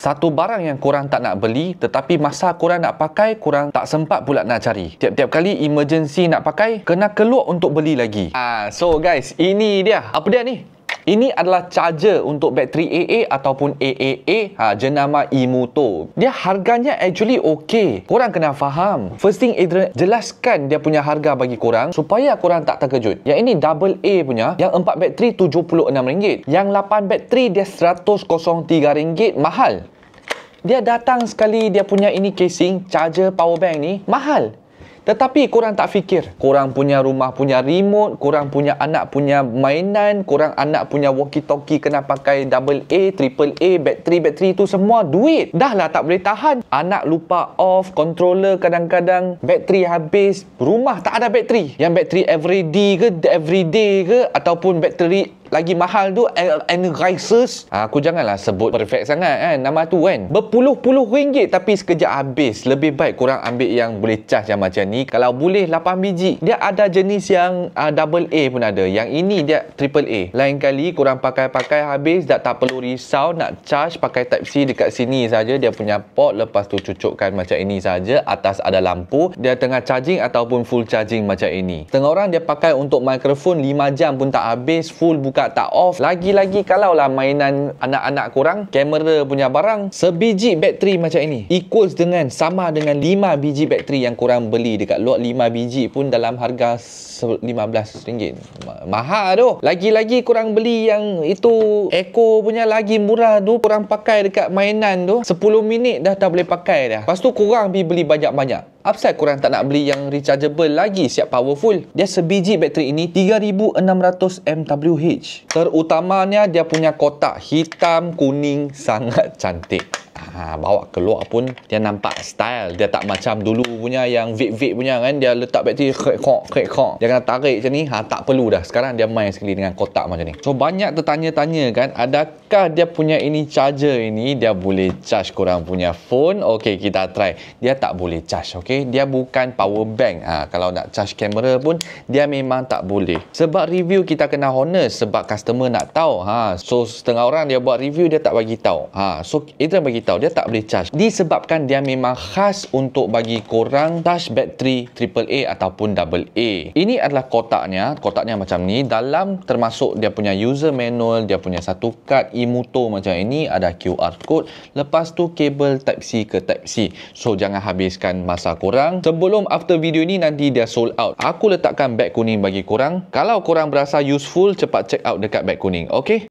Satu barang yang korang tak nak beli, tetapi masa korang nak pakai, korang tak sempat pula nak cari. Tiap-tiap kali emergency nak pakai, kena keluar untuk beli lagi. So guys, ini dia. Apa dia ni? Ini adalah charger untuk bateri AA ataupun AAA, jenama e-motor. Dia harganya actually okay. Korang kena faham. First thing, Adrian jelaskan dia punya harga bagi korang supaya korang tak terkejut. Yang ini double A punya, yang 4 bateri RM76. Yang 8 bateri dia RM103. Mahal. Dia datang sekali, dia punya ini casing, charger, power bank ni, mahal. Tetapi korang tak fikir, korang punya rumah punya remote, korang punya anak punya mainan, korang anak punya walkie-talkie kena pakai double A, triple A, bateri tu semua duit. Dah lah tak boleh tahan. Anak lupa off, controller kadang-kadang, bateri habis, rumah tak ada bateri. Yang bateri everyday ke, ataupun bateri lagi mahal tu, Energizers. Aku janganlah sebut perfect sangat kan, nama tu kan. Berpuluh-puluh ringgit tapi sekejap habis. Lebih baik korang ambil yang boleh charge yang macam ni. Kalau boleh 8 biji. Dia ada jenis yang double A pun ada. Yang ini dia triple A. Lain kali korang pakai habis, tak perlu risau nak charge, pakai type C dekat sini saja. Dia punya port, lepas tu cucukkan macam ini saja. Atas ada lampu. Dia tengah charging ataupun full charging macam ini. Setengah orang dia pakai untuk mikrofon 5 jam pun tak habis, full buka tak off. Lagi-lagi kalau lah mainan anak-anak korang, kamera punya barang, sebiji bateri macam ini equals dengan, sama dengan 5 biji bateri yang korang beli dekat luar. 5 biji pun dalam harga RM15. Mahal tu. Lagi-lagi korang beli yang itu Echo punya lagi murah tu, korang pakai dekat mainan tu 10 minit dah tak boleh pakai dah. Lepas tu korang pergi beli banyak-banyak. Apasal korang tak nak beli yang rechargeable lagi siap powerful? Dia sebiji bateri ini 3600 mAh. Terutamanya dia punya kotak hitam kuning sangat cantik. Bawa keluar pun dia nampak style. Dia tak macam dulu punya yang vape punya kan, dia letak bateri krek-krek. Dia kena tarik macam ni, tak perlu dah. Sekarang dia main sekali dengan kotak macam ni. So banyak tertanya-tanya kan, adakah dia punya ini charger ini dia boleh charge korang punya phone? Okey, kita try. Dia tak boleh charge, okey. Dia bukan power bank. Kalau nak charge kamera pun dia memang tak boleh. Sebab review kita kena honest, sebab customer nak tahu. So setengah orang dia buat review dia tak bagi tahu. So Adrian bagi tahu dia tak boleh charge. Disebabkan dia memang khas untuk bagi korang charge bateri AAA ataupun double A. Ini adalah kotaknya. Kotaknya macam ni. Dalam termasuk dia punya user manual, dia punya satu kad e-motor macam ini, ada QR code. Lepas tu kabel type C ke type C. So jangan habiskan masa korang. Sebelum after video ni nanti dia sold out. Aku letakkan beg kuning bagi korang. Kalau korang berasa useful, cepat check out dekat beg kuning. Okay?